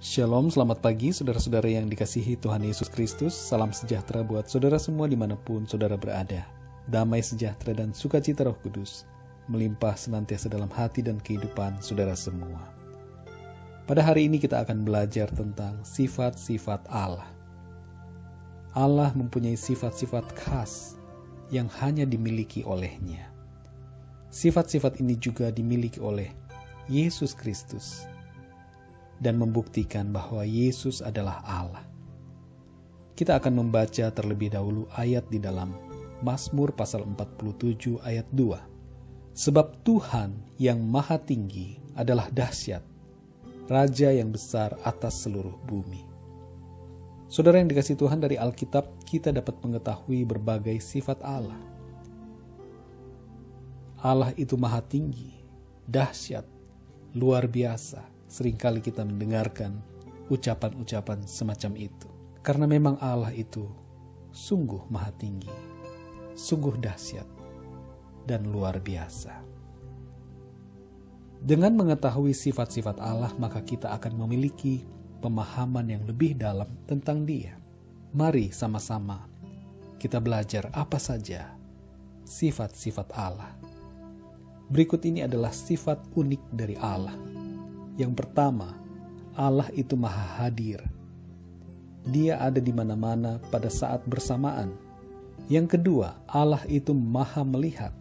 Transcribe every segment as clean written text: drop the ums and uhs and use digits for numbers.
Shalom, selamat pagi saudara-saudara yang dikasihi Tuhan Yesus Kristus. Salam sejahtera buat saudara semua dimanapun saudara berada. Damai sejahtera dan sukacita Roh Kudus melimpah senantiasa dalam hati dan kehidupan saudara semua. Pada hari ini kita akan belajar tentang sifat-sifat Allah. Allah mempunyai sifat-sifat khas yang hanya dimiliki olehnya. Sifat-sifat ini juga dimiliki oleh Yesus Kristus dan membuktikan bahwa Yesus adalah Allah. Kita akan membaca terlebih dahulu ayat di dalam Mazmur pasal 47 ayat 2. Sebab Tuhan yang maha tinggi adalah dahsyat, Raja yang besar atas seluruh bumi. Saudara yang dikasihi Tuhan, dari Alkitab kita dapat mengetahui berbagai sifat Allah. Allah itu maha tinggi, dahsyat, luar biasa. Seringkali kita mendengarkan ucapan-ucapan semacam itu. Karena memang Allah itu sungguh maha tinggi, sungguh dahsyat, dan luar biasa. Dengan mengetahui sifat-sifat Allah, maka kita akan memiliki pemahaman yang lebih dalam tentang Dia. Mari sama-sama kita belajar apa saja sifat-sifat Allah. Berikut ini adalah sifat unik dari Allah. Yang pertama, Allah itu maha hadir. Dia ada di mana-mana pada saat bersamaan. Yang kedua, Allah itu maha melihat.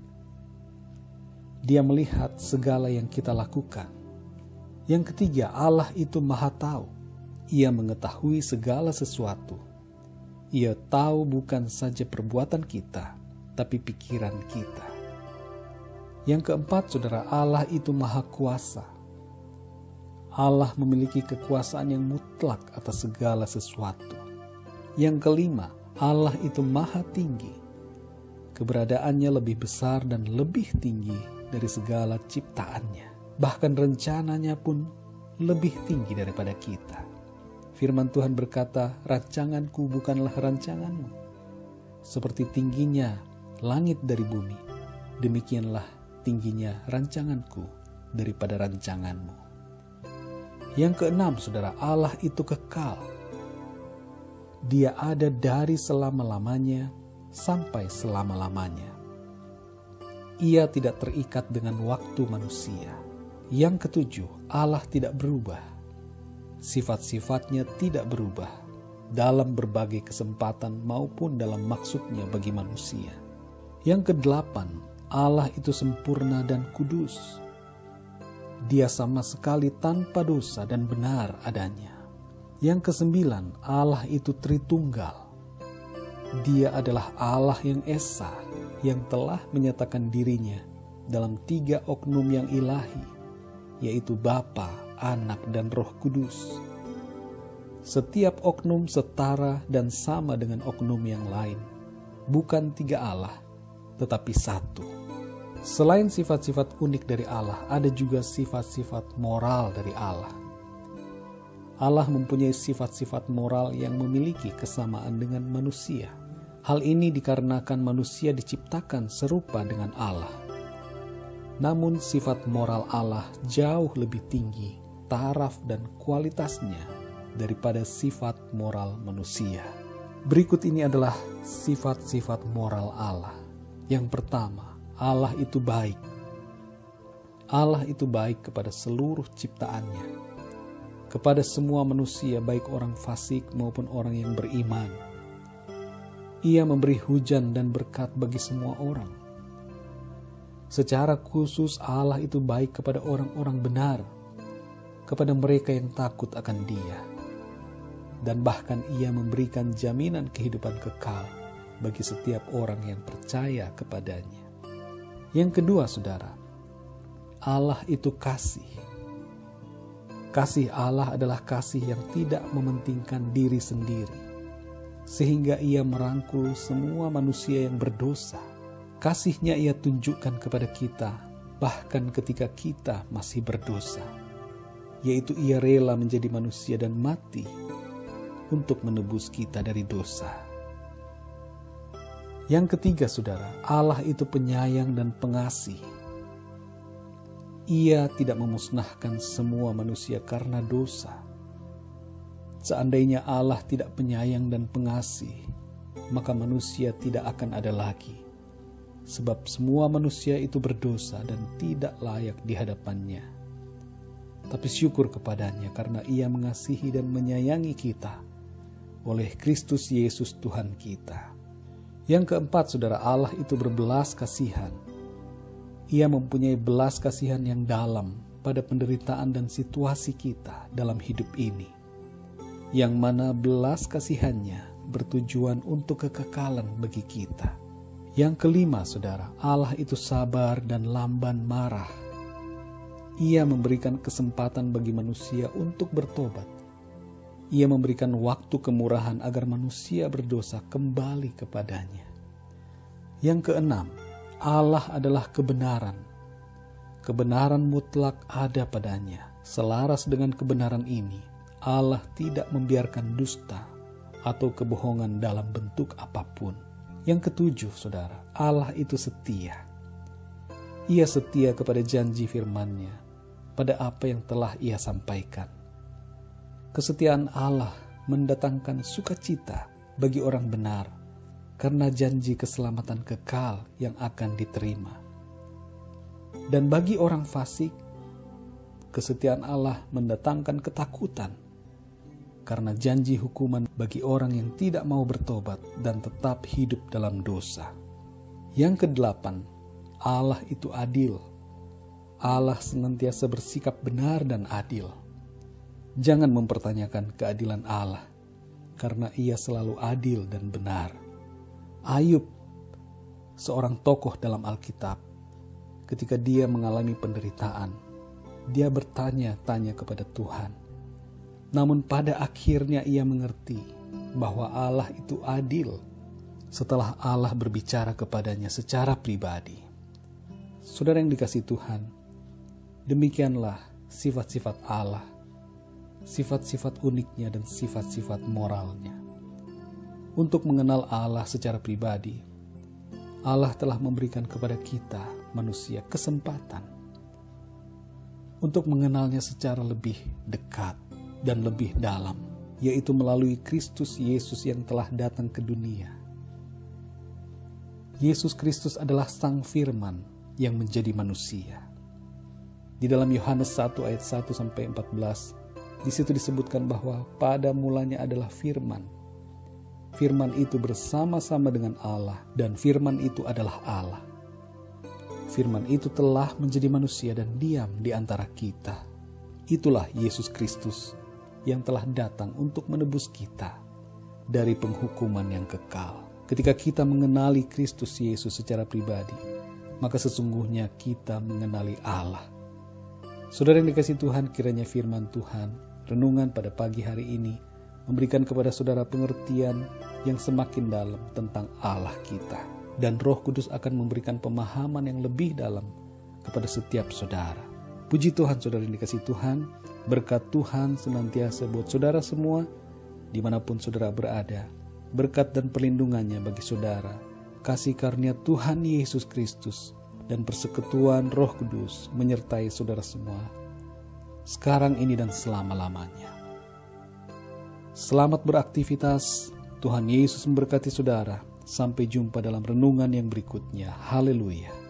Dia melihat segala yang kita lakukan. Yang ketiga, Allah itu maha tahu. Ia mengetahui segala sesuatu. Ia tahu bukan saja perbuatan kita, tapi pikiran kita. Yang keempat, saudara, Allah itu maha kuasa. Allah memiliki kekuasaan yang mutlak atas segala sesuatu. Yang kelima, Allah itu maha tinggi. Keberadaannya lebih besar dan lebih tinggi dari segala ciptaannya. Bahkan rencananya pun lebih tinggi daripada kita. Firman Tuhan berkata, rancanganku bukanlah rancanganmu. Seperti tingginya langit dari bumi, demikianlah tingginya rancanganku daripada rancanganmu. Yang keenam, saudara, Allah itu kekal. Dia ada dari selama-lamanya sampai selama-lamanya. Ia tidak terikat dengan waktu manusia. Yang ketujuh, Allah tidak berubah. Sifat-sifatnya tidak berubah dalam berbagai kesempatan maupun dalam maksudnya bagi manusia. Yang kedelapan, Allah itu sempurna dan kudus. Dia sama sekali tanpa dosa dan benar adanya. Yang kesembilan, Allah itu Tritunggal. Dia adalah Allah yang esa, yang telah menyatakan dirinya dalam 3 oknum yang ilahi, yaitu Bapa, Anak, dan Roh Kudus. Setiap oknum setara dan sama dengan oknum yang lain. Bukan 3 Allah, tetapi 1. Selain sifat-sifat unik dari Allah, ada juga sifat-sifat moral dari Allah. Allah mempunyai sifat-sifat moral yang memiliki kesamaan dengan manusia. Hal ini dikarenakan manusia diciptakan serupa dengan Allah. Namun sifat moral Allah jauh lebih tinggi, taraf dan kualitasnya daripada sifat moral manusia. Berikut ini adalah sifat-sifat moral Allah. Yang pertama, Allah itu baik. Allah itu baik kepada seluruh ciptaannya, kepada semua manusia, baik orang fasik maupun orang yang beriman. Ia memberi hujan dan berkat bagi semua orang. Secara khusus Allah itu baik kepada orang-orang benar, kepada mereka yang takut akan Dia. Dan bahkan Ia memberikan jaminan kehidupan kekal bagi setiap orang yang percaya kepadanya. Yang kedua, saudara, Allah itu kasih. Kasih Allah adalah kasih yang tidak mementingkan diri sendiri, sehingga Ia merangkul semua manusia yang berdosa. Kasih-Nya Ia tunjukkan kepada kita, bahkan ketika kita masih berdosa, yaitu Ia rela menjadi manusia dan mati untuk menebus kita dari dosa. Yang ketiga, saudara, Allah itu penyayang dan pengasih. Ia tidak memusnahkan semua manusia karena dosa, Seandainya Allah tidak penyayang dan pengasih, maka manusia tidak akan ada lagi. Sebab semua manusia itu berdosa dan tidak layak di hadapannya. Tapi syukur kepadanya karena Ia mengasihi dan menyayangi kita oleh Kristus Yesus Tuhan kita. Yang keempat, saudara, Allah itu berbelas kasihan. Ia mempunyai belas kasihan yang dalam pada penderitaan dan situasi kita dalam hidup ini, yang mana belas kasihannya bertujuan untuk kekekalan bagi kita. Yang kelima, saudara, Allah itu sabar dan lamban marah. Ia memberikan kesempatan bagi manusia untuk bertobat. Ia memberikan waktu kemurahan agar manusia berdosa kembali kepadanya. Yang keenam, Allah adalah kebenaran. Kebenaran mutlak ada padanya. Selaras dengan kebenaran ini, Allah tidak membiarkan dusta atau kebohongan dalam bentuk apapun. Yang ketujuh, saudara, Allah itu setia. Ia setia kepada janji firman-Nya, pada apa yang telah Ia sampaikan. Kesetiaan Allah mendatangkan sukacita bagi orang benar, karena janji keselamatan kekal yang akan diterima. Dan bagi orang fasik, kesetiaan Allah mendatangkan ketakutan, karena janji hukuman bagi orang yang tidak mau bertobat dan tetap hidup dalam dosa. Yang kedelapan, Allah itu adil. Allah senantiasa bersikap benar dan adil. Jangan mempertanyakan keadilan Allah, karena Ia selalu adil dan benar. Ayub, seorang tokoh dalam Alkitab, ketika dia mengalami penderitaan, dia bertanya-tanya kepada Tuhan. Namun pada akhirnya ia mengerti bahwa Allah itu adil setelah Allah berbicara kepadanya secara pribadi. Saudara yang dikasihi Tuhan, demikianlah sifat-sifat Allah, sifat-sifat uniknya dan sifat-sifat moralnya. Untuk mengenal Allah secara pribadi, Allah telah memberikan kepada kita manusia kesempatan untuk mengenalnya secara lebih dekat dan lebih dalam, yaitu melalui Kristus Yesus yang telah datang ke dunia. Yesus Kristus adalah Sang Firman yang menjadi manusia. Di dalam Yohanes 1 ayat 1-14, di situ disebutkan bahwa pada mulanya adalah Firman. Firman itu bersama-sama dengan Allah, dan Firman itu adalah Allah. Firman itu telah menjadi manusia dan diam di antara kita. Itulah Yesus Kristus yang telah datang untuk menebus kita dari penghukuman yang kekal. Ketika kita mengenali Kristus Yesus secara pribadi, maka sesungguhnya kita mengenali Allah. Saudara yang dikasihi Tuhan, kiranya firman Tuhan, renungan pada pagi hari ini, memberikan kepada saudara pengertian yang semakin dalam tentang Allah kita. Dan Roh Kudus akan memberikan pemahaman yang lebih dalam kepada setiap saudara. Puji Tuhan, saudara yang dikasihi Tuhan, berkat Tuhan senantiasa buat saudara semua, dimanapun saudara berada. Berkat dan perlindungannya bagi saudara, kasih karunia Tuhan Yesus Kristus, dan persekutuan Roh Kudus menyertai saudara semua, sekarang ini dan selama-lamanya. Selamat beraktivitas, Tuhan Yesus memberkati saudara. Sampai jumpa dalam renungan yang berikutnya. Haleluya.